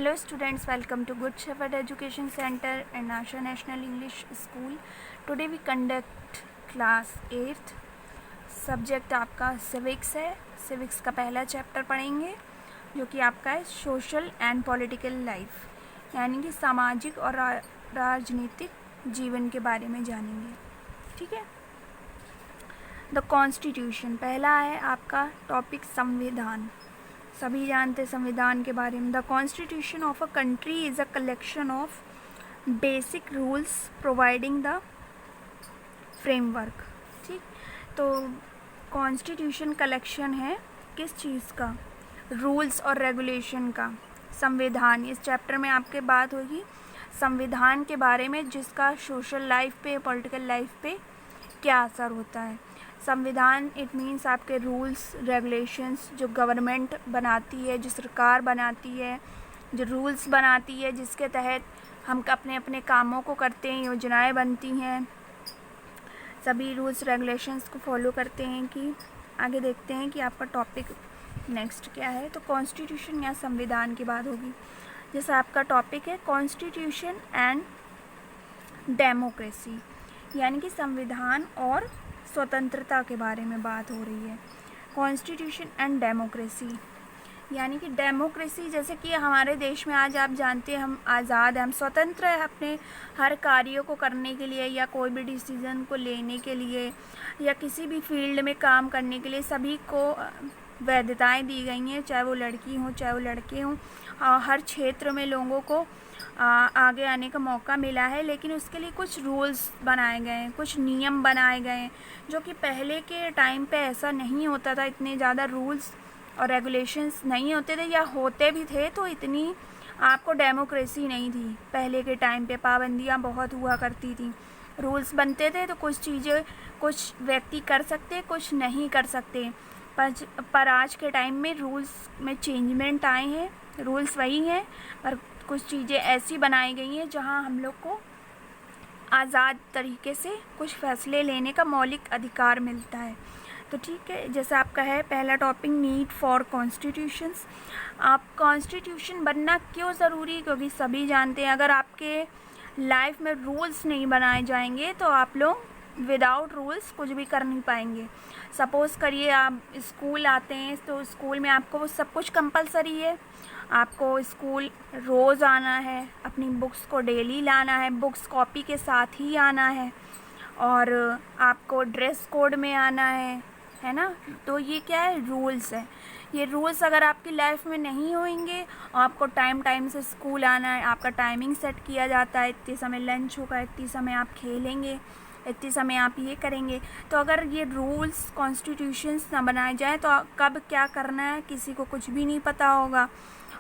Hello students, welcome to Good Shepherd Education Center and Asha National English School. Today we conduct class 8th. Subject आपका civics है. Civics का पहला chapter पढ़ेंगे जो कि आपका है सोशल एंड पॉलिटिकल लाइफ, यानी कि सामाजिक और राजनीतिक जीवन के बारे में जानेंगे. ठीक है. द कॉन्स्टिट्यूशन पहला है आपका टॉपिक संविधान. सभी जानते हैं संविधान के बारे में. The constitution of a country is a collection of basic rules providing the framework. ठीक. तो कॉन्स्टिट्यूशन कलेक्शन है किस चीज़ का? रूल्स और रेगुलेशन का. संविधान, इस चैप्टर में आपके बात होगी संविधान के बारे में, जिसका सोशल लाइफ पे, पॉलिटिकल लाइफ पे क्या असर होता है. संविधान इट मीन्स आपके रूल्स रेगुलेशंस जो गवर्नमेंट बनाती है, जो सरकार बनाती है, जो रूल्स बनाती है, जिसके तहत हम अपने अपने कामों को करते हैं, योजनाएं बनती हैं, सभी रूल्स रेगुलेशंस को फॉलो करते हैं. कि आगे देखते हैं कि आपका टॉपिक नेक्स्ट क्या है. तो कॉन्स्टिट्यूशन या संविधान की बात होगी. जैसा आपका टॉपिक है कॉन्स्टिट्यूशन एंड डेमोक्रेसी, यानी कि संविधान और स्वतंत्रता के बारे में बात हो रही है. कॉन्स्टिट्यूशन एंड डेमोक्रेसी, यानी कि डेमोक्रेसी, जैसे कि हमारे देश में आज आप जानते हैं हम आज़ाद हैं, हम स्वतंत्र हैं अपने हर कार्यों को करने के लिए, या कोई भी डिसीज़न को लेने के लिए, या किसी भी फील्ड में काम करने के लिए सभी को वैधताएं दी गई हैं, चाहे वो लड़की हों चाहे वो लड़के हों. हर क्षेत्र में लोगों को आगे आने का मौका मिला है, लेकिन उसके लिए कुछ रूल्स बनाए गए हैं, कुछ नियम बनाए गए हैं, जो कि पहले के टाइम पे ऐसा नहीं होता था. इतने ज़्यादा रूल्स और रेगुलेशंस नहीं होते थे, या होते भी थे तो इतनी आपको डेमोक्रेसी नहीं थी. पहले के टाइम पे पाबंदियाँ बहुत हुआ करती थी. रूल्स बनते थे तो कुछ चीज़ें कुछ व्यक्ति कर सकते, कुछ नहीं कर सकते. पर आज के टाइम में रूल्स में चेंजमेंट आए हैं. रूल्स वही हैं, पर कुछ चीज़ें ऐसी बनाई गई हैं जहां हम लोग को आज़ाद तरीके से कुछ फैसले लेने का मौलिक अधिकार मिलता है. तो ठीक है, जैसे आपका है पहला टॉपिक नीड फॉर कॉन्स्टिट्यूशंस. आप कॉन्स्टिट्यूशन बनना क्यों ज़रूरी? क्योंकि सभी जानते हैं अगर आपके लाइफ में रूल्स नहीं बनाए जाएंगे तो आप लोग विदाउट रूल्स कुछ भी कर नहीं पाएंगे. सपोज़ करिए आप स्कूल आते हैं तो स्कूल में आपको वो सब कुछ कंपलसरी है. आपको स्कूल रोज़ आना है, अपनी बुक्स को डेली लाना है, बुक्स कॉपी के साथ ही आना है, और आपको ड्रेस कोड में आना है ना. तो ये क्या है? रूल्स है. ये रूल्स अगर आपकी लाइफ में नहीं होंगे, आपको टाइम से स्कूल आना है, आपका टाइमिंग सेट किया जाता है, इतने समय लंच होगा, इतने समय आप खेलेंगे, इतने समय आप ये करेंगे. तो अगर ये रूल्स कॉन्स्टिट्यूशंस ना बनाए जाए तो कब क्या करना है किसी को कुछ भी नहीं पता होगा,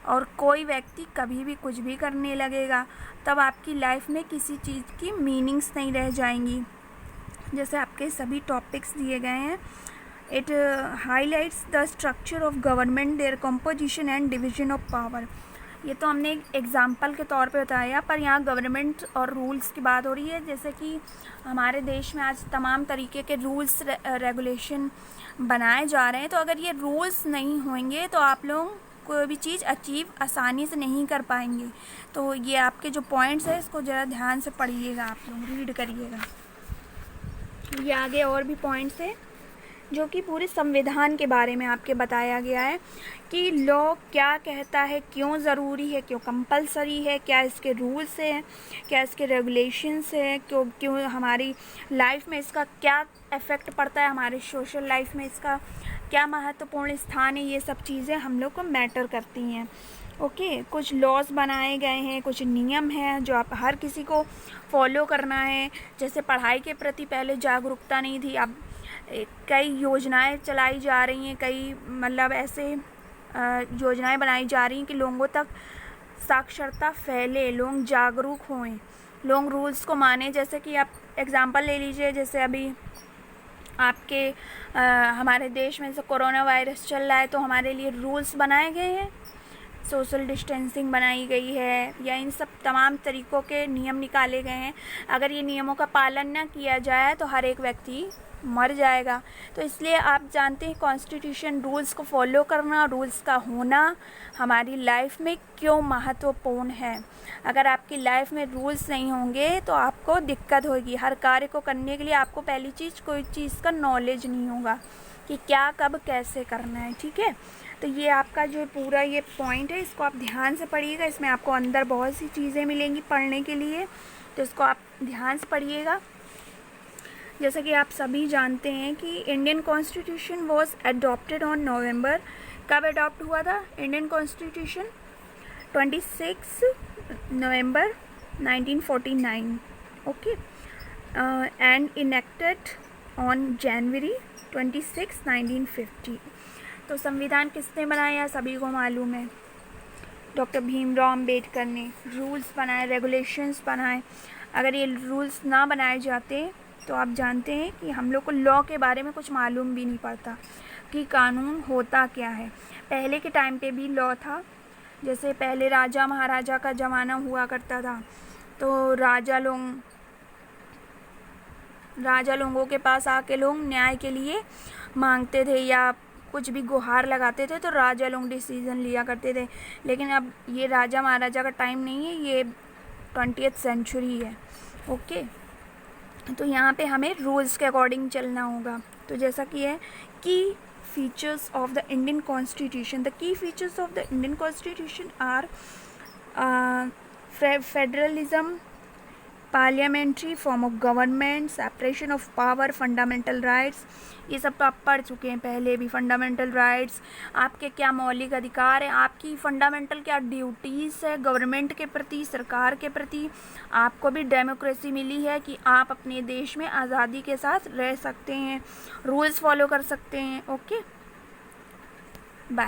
और कोई व्यक्ति कभी भी कुछ भी करने लगेगा. तब आपकी लाइफ में किसी चीज़ की मीनिंग्स नहीं रह जाएंगी. जैसे आपके सभी टॉपिक्स दिए गए हैं. It highlights the structure of government, their composition and division of power. ये तो हमने एक एग्जाम्पल के तौर पे बताया, पर यहाँ गवर्नमेंट और रूल्स की बात हो रही है. जैसे कि हमारे देश में आज तमाम तरीके के रूल्स रेगुलेशन बनाए जा रहे हैं. तो अगर ये रूल्स नहीं होंगे तो आप लोग कोई भी चीज़ अचीव आसानी से नहीं कर पाएंगे. तो ये आपके जो पॉइंट्स हैं इसको ज़रा ध्यान से पढ़िएगा, आप लोग रीड करिएगा. ये आगे और भी पॉइंट्स है जो कि पूरे संविधान के बारे में आपके बताया गया है कि लॉ क्या कहता है, क्यों ज़रूरी है, क्यों कंपलसरी है, क्या इसके रूल्स हैं, क्या इसके रेगुलेशंस हैं, क्यों हमारी लाइफ में इसका क्या इफ़ेक्ट पड़ता है, हमारे सोशल लाइफ में इसका क्या महत्वपूर्ण स्थान है. ये सब चीज़ें हम लोग को मैटर करती हैं. ओके. कुछ लॉज बनाए गए हैं, कुछ नियम हैं जो आप हर किसी को फॉलो करना है. जैसे पढ़ाई के प्रति पहले जागरूकता नहीं थी, अब कई योजनाएं चलाई जा रही हैं, कई मतलब ऐसे योजनाएं बनाई जा रही हैं कि लोगों तक साक्षरता फैले, लोग जागरूक हों, लोग रूल्स को माने. जैसे कि आप एग्जांपल ले लीजिए, जैसे अभी आपके हमारे देश में जैसे कोरोना वायरस चल रहा है तो हमारे लिए रूल्स बनाए गए हैं सोशल डिस्टेंसिंग बनाई गई है, या इन सब तमाम तरीक़ों के नियम निकाले गए हैं। अगर ये नियमों का पालन ना किया जाए तो हर एक व्यक्ति मर जाएगा। तो इसलिए आप जानते हैं कॉन्स्टिट्यूशन रूल्स को फॉलो करना, रूल्स का होना हमारी लाइफ में क्यों महत्वपूर्ण है। अगर आपकी लाइफ में रूल्स नहीं होंगे तो आपको दिक्कत होगी। हर कार्य को करने के लिए आपको पहली चीज़ कोई चीज़ का नॉलेज नहीं होगा कि क्या कब कैसे करना है, ठीक है। तो ये आपका जो पूरा ये पॉइंट है, इसको आप ध्यान से पढ़िएगा। इसमें आपको अंदर बहुत सी चीज़ें मिलेंगी पढ़ने के लिए, तो इसको आप ध्यान से पढ़िएगा। जैसा कि आप सभी जानते हैं कि Indian constitution was adopted on November, कब अडॉप्ट हुआ था Indian constitution? 26 November 1949, okay, and enacted on January 26, 1950। तो संविधान किसने बनाया सभी को मालूम है, डॉक्टर भीमराव अंबेडकर ने। रूल्स बनाए, रेगुलेशंस बनाए। अगर ये रूल्स ना बनाए जाते तो आप जानते हैं कि हम लोग को लॉ के बारे में कुछ मालूम भी नहीं पड़ता कि कानून होता क्या है। पहले के टाइम पे भी लॉ था, जैसे पहले राजा महाराजा का ज़माना हुआ करता था, तो राजा लोगों के पास आके लोग न्याय के लिए मांगते थे या कुछ भी गुहार लगाते थे, तो राजा लोग डिसीज़न लिया करते थे। लेकिन अब ये राजा महाराजा का टाइम नहीं है, ये 20th सेंचुरी है, ओके। तो यहाँ पे हमें रूल्स के अकॉर्डिंग चलना होगा। तो जैसा कि है key features of the Indian constitution, the key features of the Indian constitution are federalism, parliamentary form of government, separation of power, fundamental rights. ये सब तो आप पढ़ चुके हैं पहले भी। फंडामेंटल राइट्स, आपके क्या मौलिक अधिकार हैं, आपकी फंडामेंटल क्या ड्यूटीज़ है गवर्नमेंट के प्रति, सरकार के प्रति। आपको भी डेमोक्रेसी मिली है कि आप अपने देश में आज़ादी के साथ रह सकते हैं, रूल्स फॉलो कर सकते हैं, ओके।